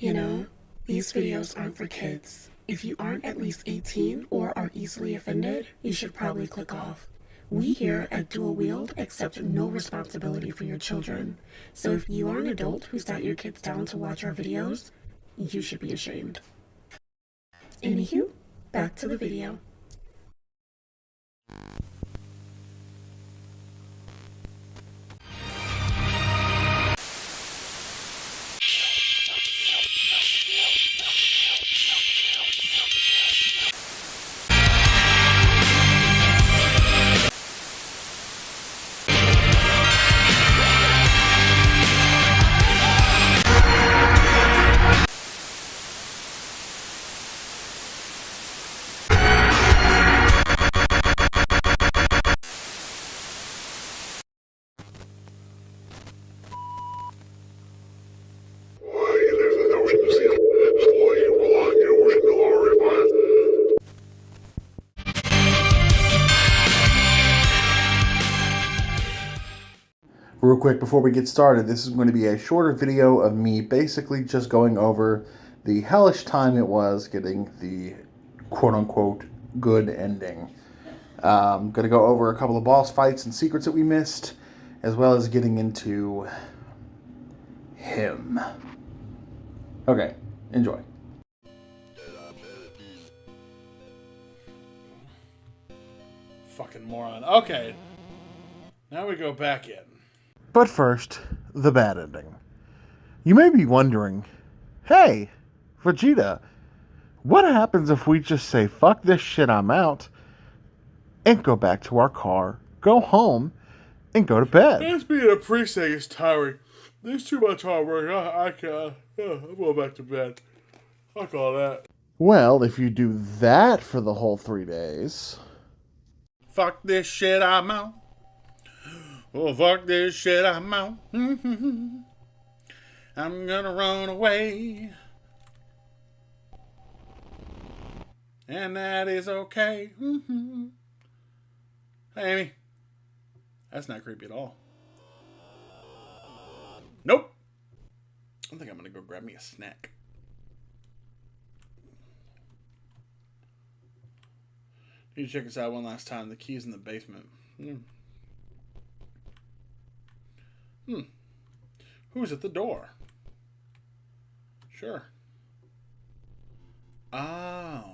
You know, these videos aren't for kids. If you aren't at least 18 or are easily offended, you should probably click off. We here at Dual Wield accept no responsibility for your children. So if you are an adult who sat your kids down to watch our videos, you should be ashamed. Anywho, back to the video. Real quick before we get started, this is going to be a shorter video of me basically just going over the hellish time it was getting the quote-unquote good ending. I'm going to go over a couple of boss fights and secrets that we missed, as well as getting into him. Okay, enjoy. Fucking moron. Okay. Now we go back in. But first, the bad ending. You may be wondering, hey, Vegeta, what happens if we just say, fuck this shit, I'm out, and go back to our car, go home, and go to bed? This being a precinct is tiring. There's too much hard work. I can't. I'm going back to bed. Fuck all that. Well, if you do that for the whole 3 days... Fuck this shit, I'm out. Oh, fuck this shit, I'm out. I'm gonna run away. And that is okay. Hey, Amy. That's not creepy at all. Nope. I think I'm gonna go grab me a snack. Need to check this out one last time. The key's in the basement. Who's at the door? Sure. Oh.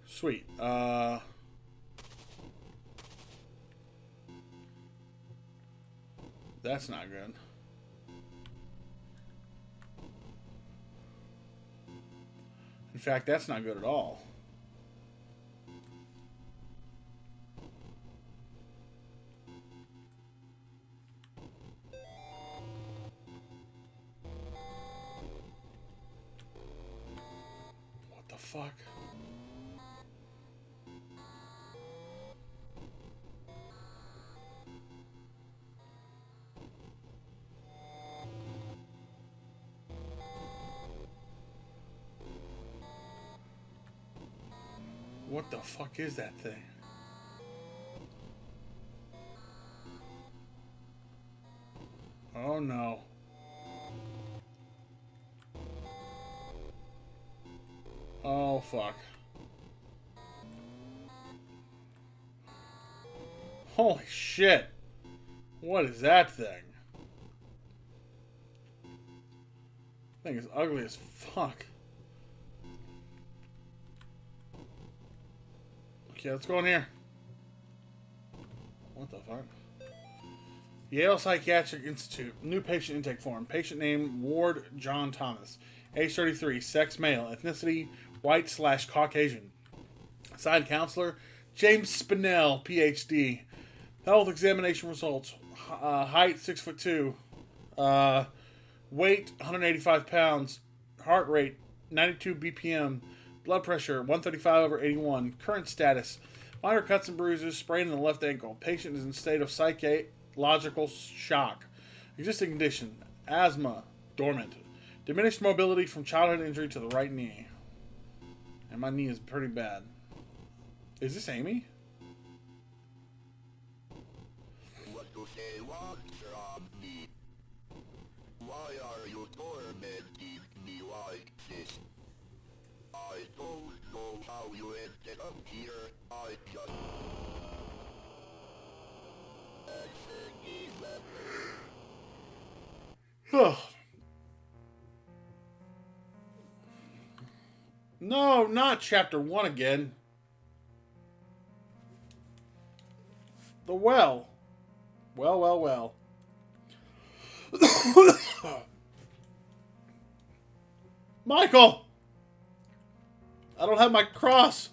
Sweet. That's not good. In fact, that's not good at all. What the fuck? What the fuck is that thing? Oh no. Oh fuck. Holy shit. What is that thing? Thing is ugly as fuck. Okay, let's go in here. What the fuck? Yale Psychiatric Institute. New patient intake form. Patient name Ward John Thomas. Age 33. Sex male. Ethnicity white/Caucasian. Assigned counselor James Spinell, PhD. Health examination results. Height 6'2". Weight 185 pounds. Heart rate 92 BPM. Blood pressure 135/81. Current status: minor cuts and bruises, sprain in the left ankle. Patient is in state of psychological shock. Existing condition: asthma, dormant. Diminished mobility from childhood injury to the right knee. And my knee is pretty bad. Is this Amy? they want from me? Why are you tormenting me like this? I don't know how you ended up here. I just... No, not chapter 1 again. The well. Well. Michael! I don't have my cross.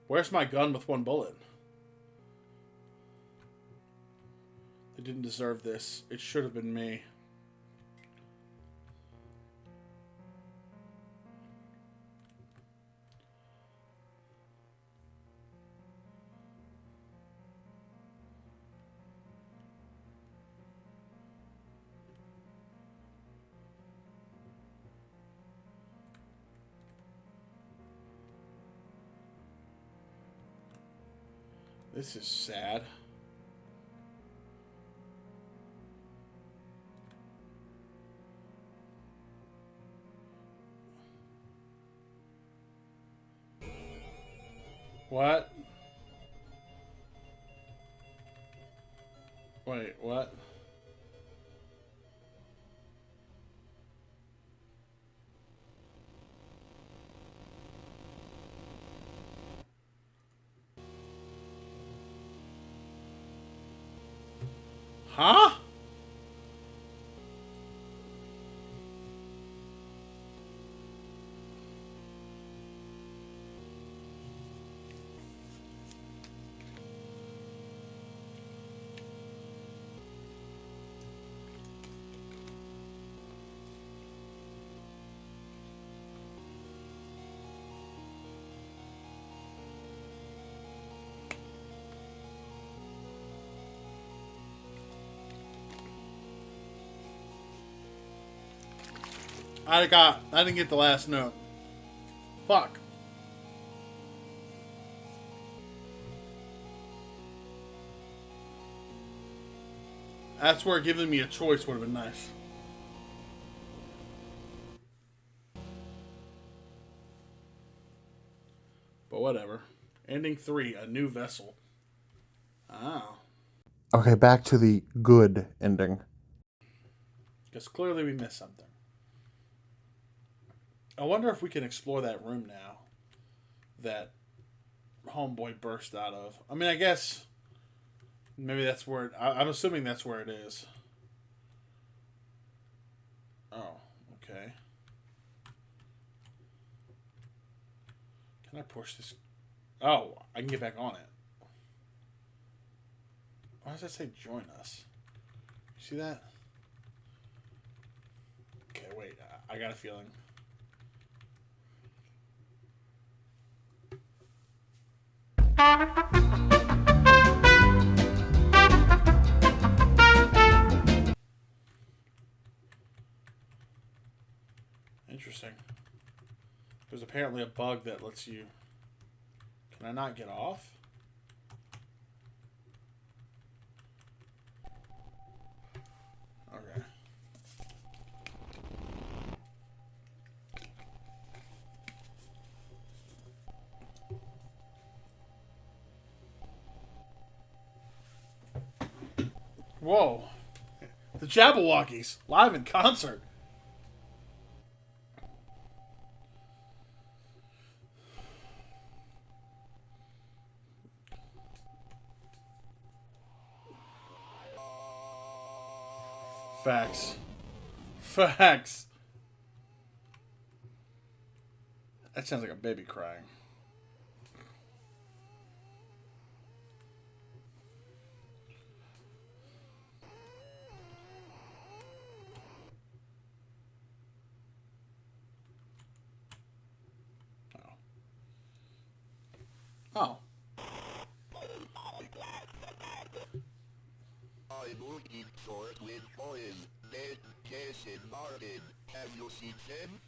Where's my gun with 1 bullet? They didn't deserve this. It should have been me. This is sad. What? Wait, what? Huh? I didn't get the last note. Fuck. That's where giving me a choice would have been nice. But whatever. Ending 3, a new vessel. Oh. Okay, back to the good ending. Because clearly we missed something. I wonder if we can explore that room now that Homeboy burst out of. I mean, I guess maybe that's where it, I'm assuming that's where it is. Oh, okay. Can I push this? Oh, I can get back on it. Why does that say join us? See that? Okay, wait. I got a feeling. Interesting. There's apparently a bug that lets you... Can I not get off? Okay. Whoa. The Jabberwockies, live in concert. Facts. Facts. That sounds like a baby crying. Oh. I'm looking for Twin Coil, Ned, Jess, and Martin. Have you seen them?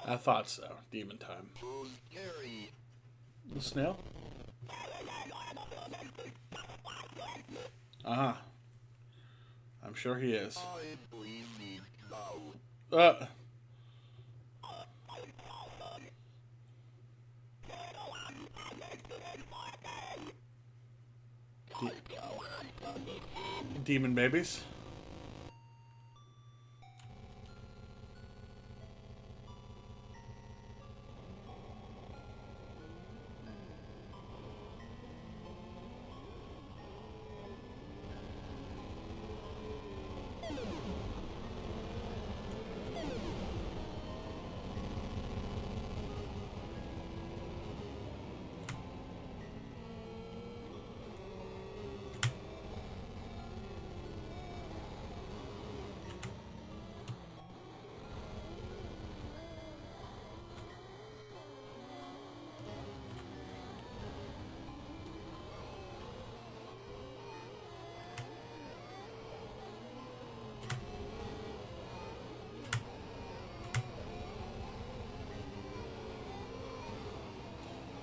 I thought so. Demon time. Who's Gary? The snail? Uh-huh. I'm sure he is. I'm leaving now. Demon babies.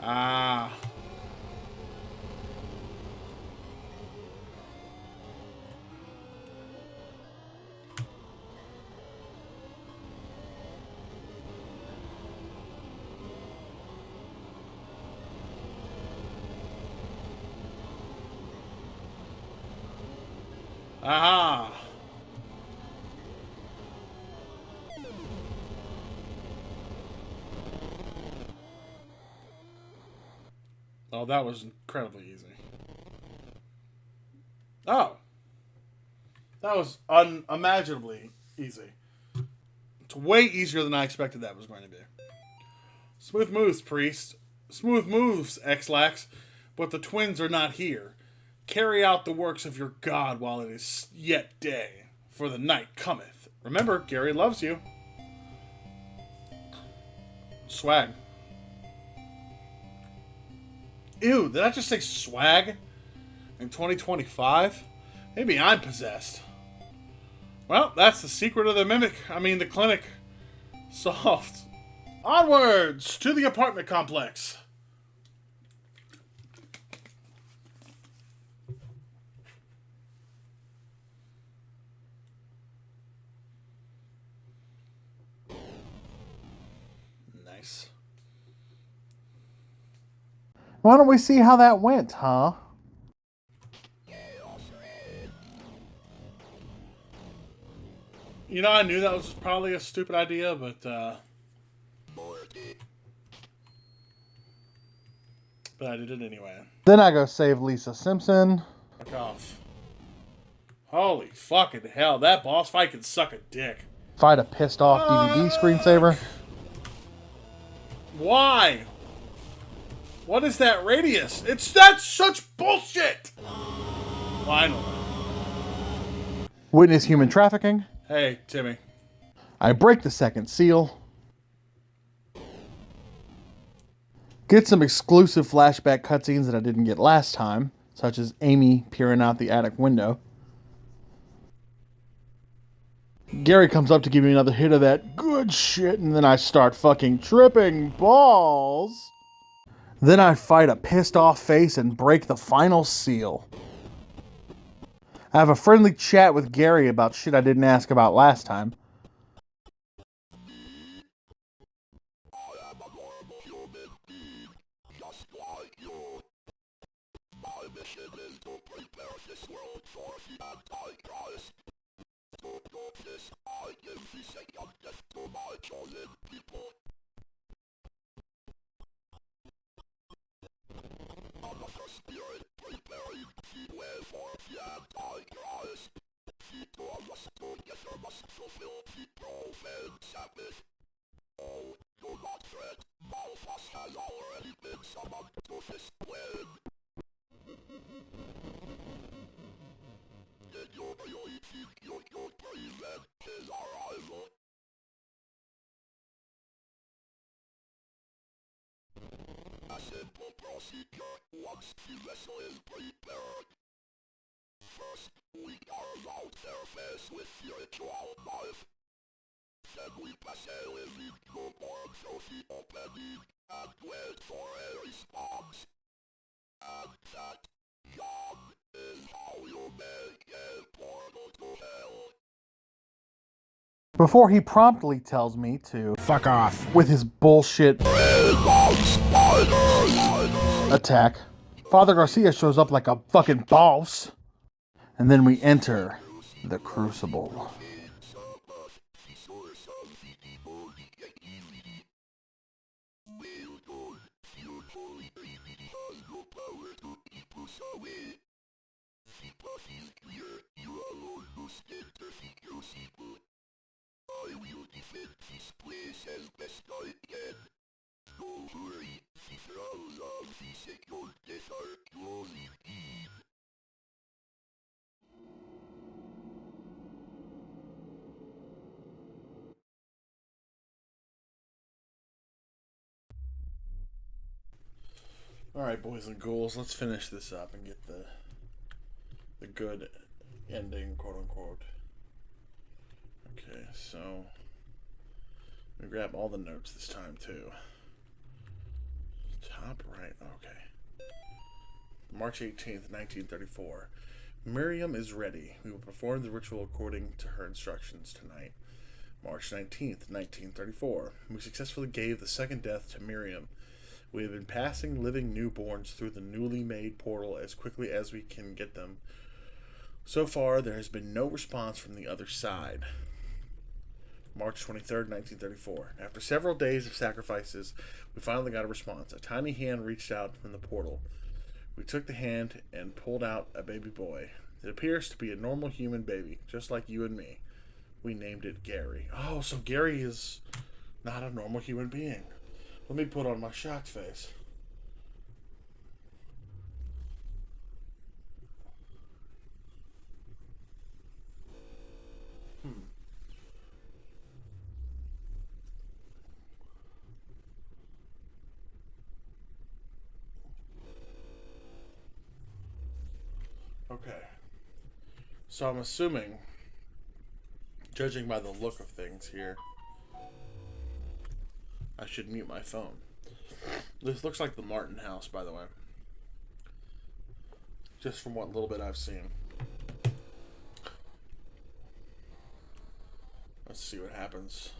Ah. Aha. Oh, that was incredibly easy. Oh. That was unimaginably easy. It's way easier than I expected that was going to be. Smooth moves, priest. Smooth moves, X-Lax. But the twins are not here. Carry out the works of your god while it is yet day, for the night cometh. Remember, Gary loves you. Swag. Ew, did I just say swag? In 2025? Maybe I'm possessed. Well, that's the secret of the clinic. Solved. Onwards to the apartment complex. Nice. Why don't we see how that went, huh? You know, I knew that was probably a stupid idea, but I did it anyway. Then I go save Lisa Simpson. Fuck off. Holy fucking hell, that boss fight can suck a dick. Fight a pissed off DVD screensaver. Why? What is that radius? That's such bullshit! Finally. Witness human trafficking. Hey, Timmy. I break the second seal. Get some exclusive flashback cutscenes that I didn't get last time, such as Amy peering out the attic window. Gary comes up to give me another hit of that good shit, and then I start fucking tripping balls. Then I fight a pissed off face and break the final seal. I have a friendly chat with Gary about shit I didn't ask about last time. procedure once the vessel is prepared. First, we carve out their face with the ritual knife. Then we pass a living newborn through the opening and wait for a response. And that, John, is how you make a portal to hell. Before he promptly tells me to Fuck off. with his bullshit attack, Father Garcia shows up like a fucking boss. And then we enter the Crucible. I will defend this place as best I can. Don't worry, the throes of the second death are closing in. Alright, boys and ghouls, let's finish this up and get the good ending, quote unquote. Okay, so let me grab all the notes this time too. Top right, okay. March 18th, 1934. Miriam is ready. We will perform the ritual according to her instructions tonight. March 19th, 1934. We successfully gave the second death to Miriam. We have been passing living newborns through the newly made portal as quickly as we can get them. So far, there has been no response from the other side. March 23rd, 1934. After several days of sacrifices, we finally got a response. A tiny hand reached out from the portal. We took the hand and pulled out a baby boy. It appears to be a normal human baby, just like you and me. We named it Gary. Oh, so Gary is not a normal human being. Let me put on my shocked face. Okay. So I'm assuming, judging by the look of things here, I should mute my phone. This looks like the Martin house, by the way. Just from what little bit I've seen. Let's see what happens.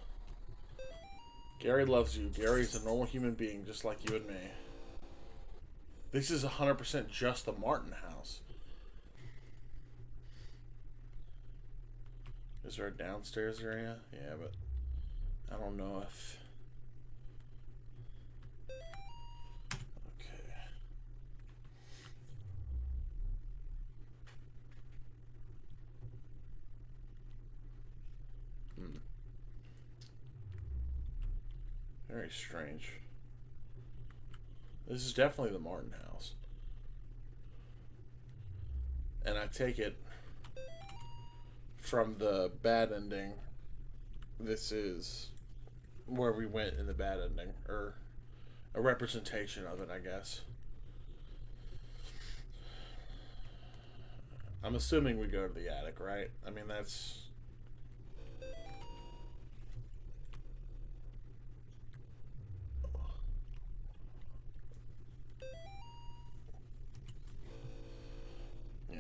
Gary loves you. Gary's a normal human being, just like you and me. This is 100% just the Martin house. Is there a downstairs area? Yeah, but I don't know if... Okay. Very strange. This is definitely the Martin house. And I take it from the bad ending, this is where we went in the bad ending, or a representation of it, I guess. I'm assuming we go to the attic, right? I mean, that's... Yeah.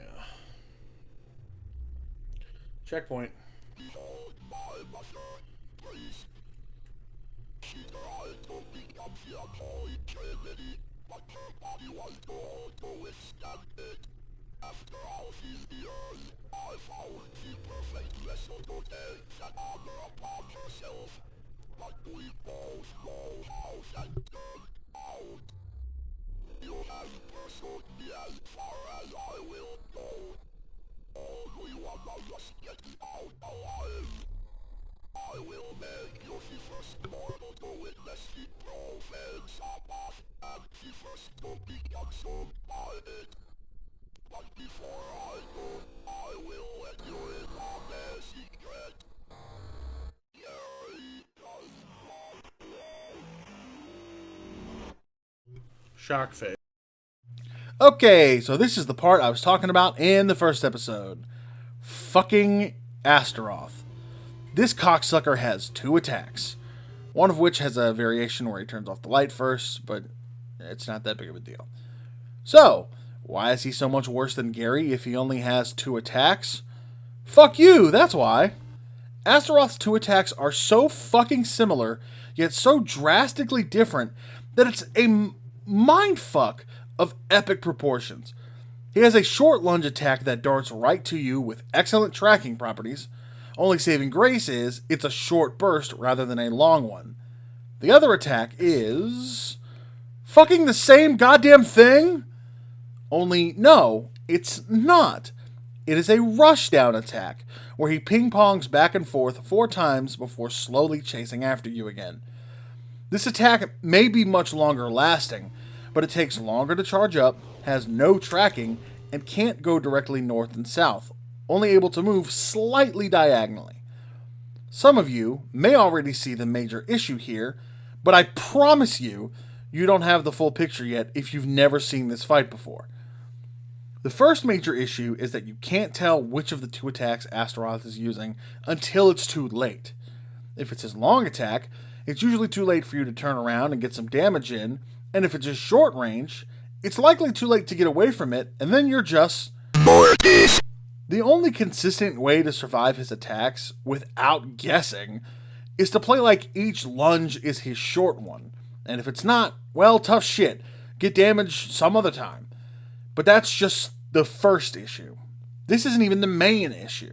Checkpoint. Behold my mother, please. She tried to become the unholy Trinity, but her body was too old to withstand it. After all these years, I found the perfect vessel to take that honor upon herself. But we both know how that turned out. You have pursued me as far as I will go. Only one of us getting out alive. I will make you the first mortal to witness the profane Sabbath and the first to be consumed by it. But before I do, I will let you in on a secret. Gary does not. Shock face. Okay, so this is the part I was talking about in the first episode. Fucking Astaroth. This cocksucker has 2 attacks. One of which has a variation where he turns off the light first, but it's not that big of a deal. So, why is he so much worse than Gary if he only has 2 attacks? Fuck you, that's why. Astaroth's 2 attacks are so fucking similar, yet so drastically different, that it's a mindfuck of epic proportions. He has a short lunge attack that darts right to you with excellent tracking properties. Only saving grace is, it's a short burst rather than a long one. The other attack is... fucking the same goddamn thing? Only, no, it's not. It is a rushdown attack, where he ping-pongs back and forth 4 times before slowly chasing after you again. This attack may be much longer lasting, but it takes longer to charge up, has no tracking, and can't go directly north and south, only able to move slightly diagonally. Some of you may already see the major issue here, but I promise you, you don't have the full picture yet if you've never seen this fight before. The first major issue is that you can't tell which of the 2 attacks Astaroth is using until it's too late. If it's his long attack, it's usually too late for you to turn around and get some damage in, and if it's his short range, it's likely too late to get away from it, and then you're just... Mortis. The only consistent way to survive his attacks, without guessing, is to play like each lunge is his short one. And if it's not, well, tough shit. Get damage some other time. But that's just the first issue. This isn't even the main issue.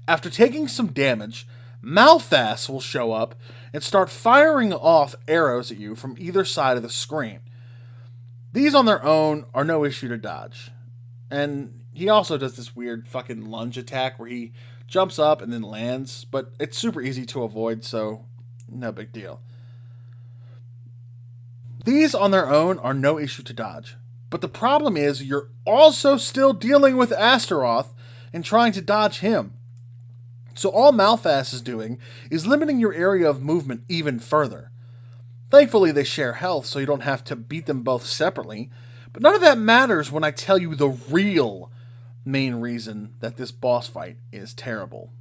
After taking some damage, Malphas will show up and start firing off arrows at you from either side of the screen. These on their own are no issue to dodge. And he also does this weird fucking lunge attack where he jumps up and then lands, but it's super easy to avoid, so no big deal. These on their own are no issue to dodge. But the problem is you're also still dealing with Astaroth and trying to dodge him. So all Malphas is doing is limiting your area of movement even further. Thankfully they share health so you don't have to beat them both separately, but none of that matters when I tell you the real main reason that this boss fight is terrible.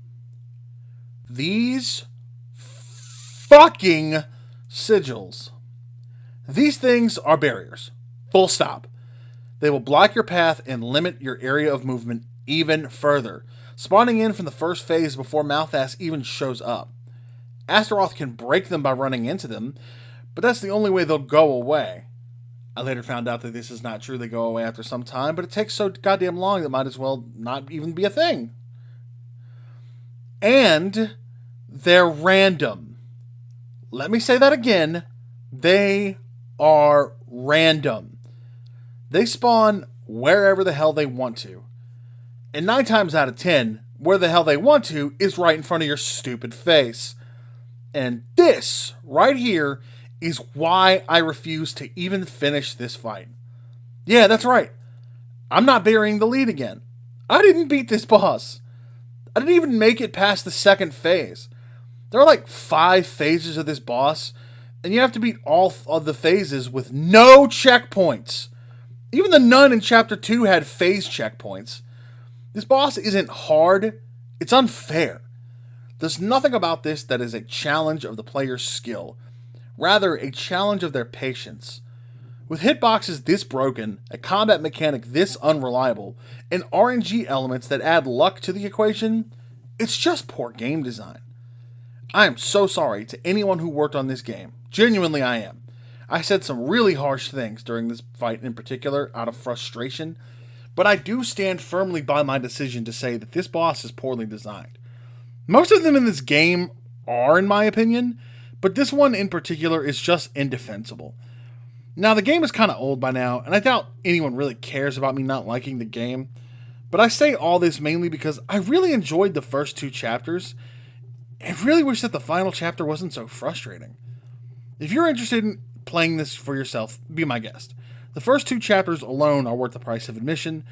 These fucking sigils. These things are barriers. Full stop. They will block your path and limit your area of movement even further, spawning in from the first phase before Malphas even shows up. Astaroth can break them by running into them, but that's the only way they'll go away. I later found out that this is not true. They go away after some time, but it takes so goddamn long that might as well not even be a thing. And they're random. Let me say that again. They are random. They spawn wherever the hell they want to. And 9 times out of 10, where the hell they want to is right in front of your stupid face. And this, right here, is why I refuse to even finish this fight. Yeah, that's right. I'm not burying the lead again. I didn't beat this boss. I didn't even make it past the second phase. There are like 5 phases of this boss, and you have to beat all of the phases with no checkpoints. Even the nun in Chapter 2 had phase checkpoints. This boss isn't hard, it's unfair. There's nothing about this that is a challenge of the player's skill. Rather, a challenge of their patience. With hitboxes this broken, a combat mechanic this unreliable, and RNG elements that add luck to the equation, it's just poor game design. I am so sorry to anyone who worked on this game. Genuinely I am. I said some really harsh things during this fight in particular out of frustration, but I do stand firmly by my decision to say that this boss is poorly designed. Most of them in this game are, in my opinion, but this one in particular is just indefensible. Now, the game is kind of old by now, and I doubt anyone really cares about me not liking the game, but I say all this mainly because I really enjoyed the first 2 chapters, and really wish that the final chapter wasn't so frustrating. If you're interested in playing this for yourself, be my guest. The first 2 chapters alone are worth the price of admission,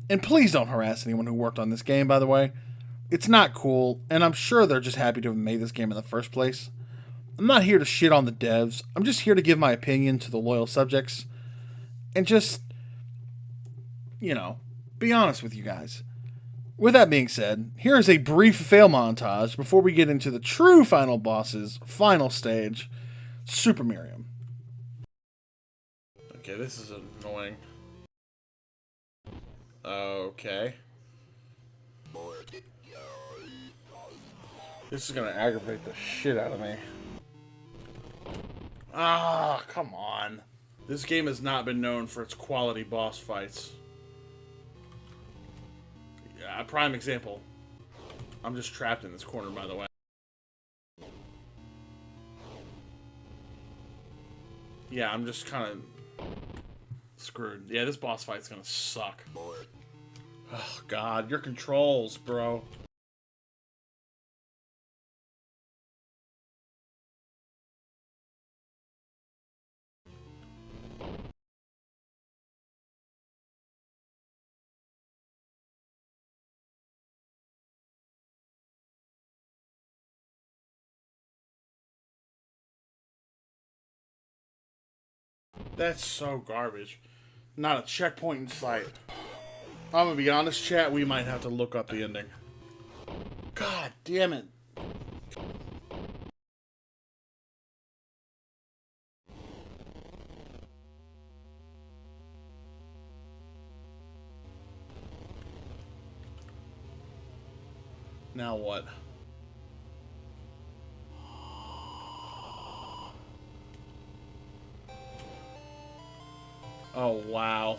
and please don't harass anyone who worked on this game, by the way. It's not cool, and I'm sure they're just happy to have made this game in the first place. I'm not here to shit on the devs, I'm just here to give my opinion to the loyal subjects, and just be honest with you guys. With that being said, here is a brief fail montage before we get into the true final boss's final stage, Super Miriam. Okay, this is annoying. Okay. This is gonna aggravate the shit out of me. Ah, come on. This game has not been known for its quality boss fights. Yeah, a prime example. I'm just trapped in this corner, by the way. Yeah, I'm just kind of screwed. Yeah, this boss fight's gonna suck. Oh, God, your controls, bro. That's so garbage. Not a checkpoint in sight. I'm gonna be honest, chat, we might have to look up the ending. God damn it. Now what? Oh, wow.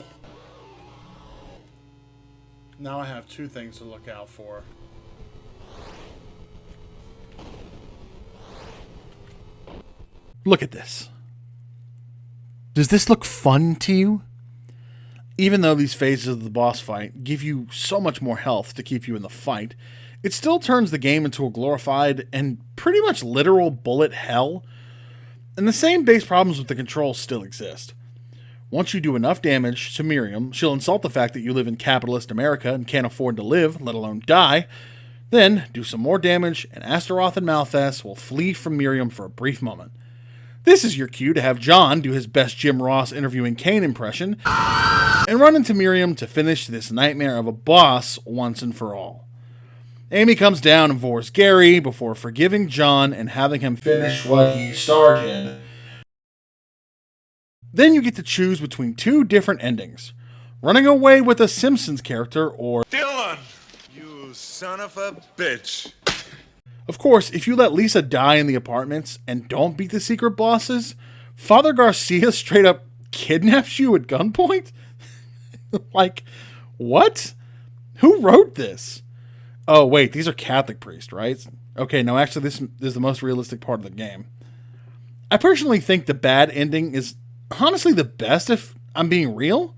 Now I have two things to look out for. Look at this. Does this look fun to you? Even though these phases of the boss fight give you so much more health to keep you in the fight, it still turns the game into a glorified and pretty much literal bullet hell. And the same base problems with the controls still exist. Once you do enough damage to Miriam, she'll insult the fact that you live in capitalist America and can't afford to live, let alone die. Then, do some more damage, and Astaroth and Malthus will flee from Miriam for a brief moment. This is your cue to have John do his best Jim Ross interviewing Kane impression, and run into Miriam to finish this nightmare of a boss once and for all. Amy comes down and vores Gary before forgiving John and having him finish what he started. Then you get to choose between two different endings. Running away with a Simpsons character or Dylan! You son of a bitch. Of course, if you let Lisa die in the apartments and don't beat the secret bosses, Father Garcia straight up kidnaps you at gunpoint? Like, what? Who wrote this? Oh, wait, these are Catholic priests, right? Okay, no, actually, this is the most realistic part of the game. I personally think the bad ending is honestly the best, if I'm being real.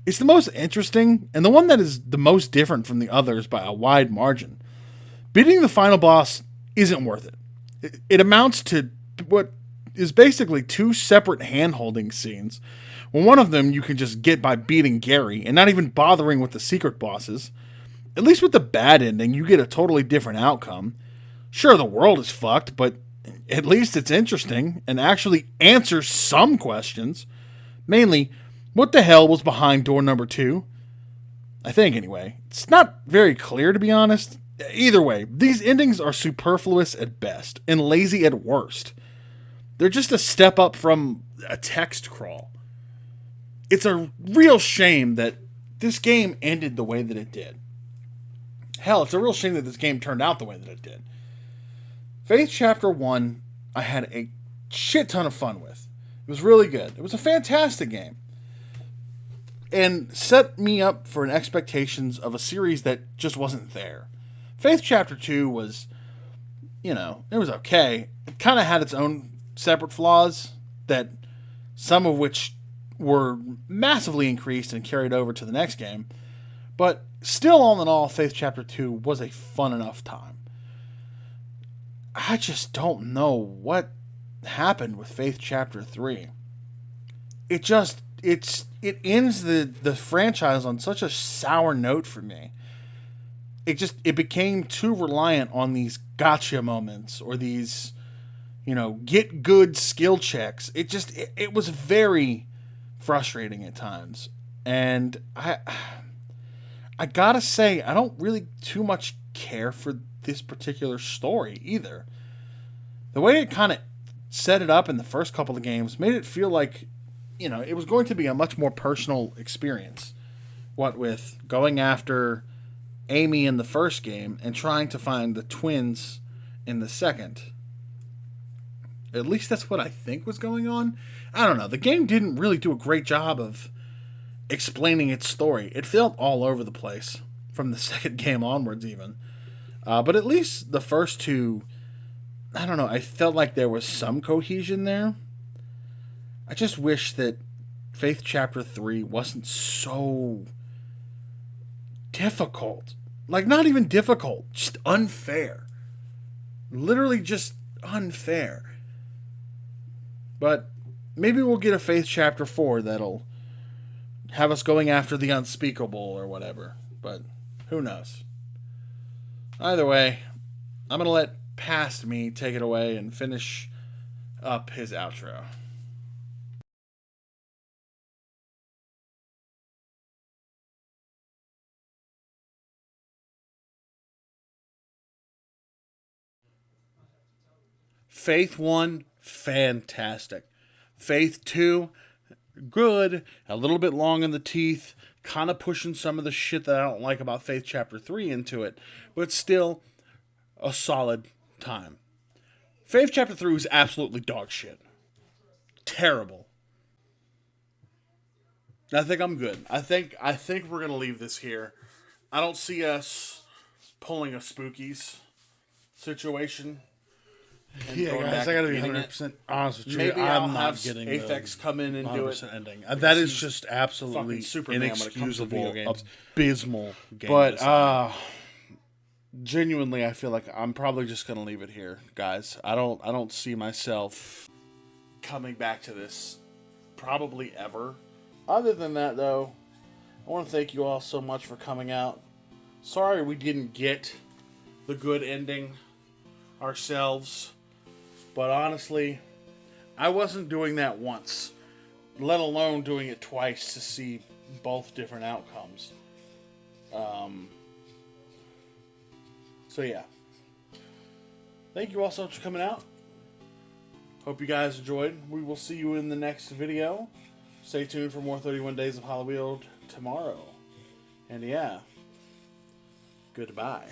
It's the most interesting, and the one that is the most different from the others by a wide margin. Beating the final boss isn't worth it. It amounts to what is basically two separate hand-holding scenes. When one of them you can just get by beating Gary and not even bothering with the secret bosses. At least with the bad ending, you get a totally different outcome. Sure, the world is fucked, but at least it's interesting and actually answers some questions. Mainly, what the hell was behind door number 2? I think, anyway. It's not very clear, to be honest. Either way, these endings are superfluous at best and lazy at worst. They're just a step up from a text crawl. It's a real shame that this game ended the way that it did. Hell, it's a real shame that this game turned out the way that it did. Faith Chapter 1, I had a shit ton of fun with. It was really good. It was a fantastic game. And set me up for an expectations of a series that just wasn't there. Faith Chapter 2 was, it was okay. It kind of had its own separate flaws, that some of which were massively increased and carried over to the next game. But still, all in all, Faith Chapter 2 was a fun enough time. I just don't know what happened with Faith Chapter 3. It ends the franchise on such a sour note for me. It became too reliant on these gotcha moments or these, get good skill checks. It was very frustrating at times. And I gotta say, I don't really too much care for this particular story either. The way it kind of set it up in the first couple of games made it feel like, it was going to be a much more personal experience. What with going after Amy in the first game and trying to find the twins in the second. At least that's what I think was going on. I don't know. The game didn't really do a great job of explaining its story. It felt all over the place from the second game onwards even. But at least the first two, I don't know, I felt like there was some cohesion there. I just wish that Faith Chapter 3 wasn't so difficult. Like, not even difficult, just unfair. Literally just unfair. But maybe we'll get a Faith Chapter 4 that'll have us going after the unspeakable or whatever. But who knows? Either way, I'm going to let Past Me take it away and finish up his outro. Faith 1, fantastic. Faith 2, good, a little bit long in the teeth, kind of pushing some of the shit that I don't like about Faith Chapter 3 into it, but still a solid time. Faith Chapter 3 was absolutely dog shit. Terrible. I think I'm good. I think we're going to leave this here. I don't see us pulling a Spookies situation. Yeah, guys, I gotta be 100% honest with you. Maybe I'm I'll not have getting Aphex come in and do it. 100% ending. That is just fucking absolutely Superman when it comes to video inexcusable, games. abysmal game But design. genuinely, I feel like I'm probably just gonna leave it here, guys. I don't see myself coming back to this probably ever. Other than that, though, I want to thank you all so much for coming out. Sorry we didn't get the good ending ourselves, but honestly, I wasn't doing that once, let alone doing it twice to see both different outcomes. So yeah, thank you all so much for coming out. Hope you guys enjoyed. We will see you in the next video. Stay tuned for more 31 Days of Hollywood tomorrow. And yeah, goodbye.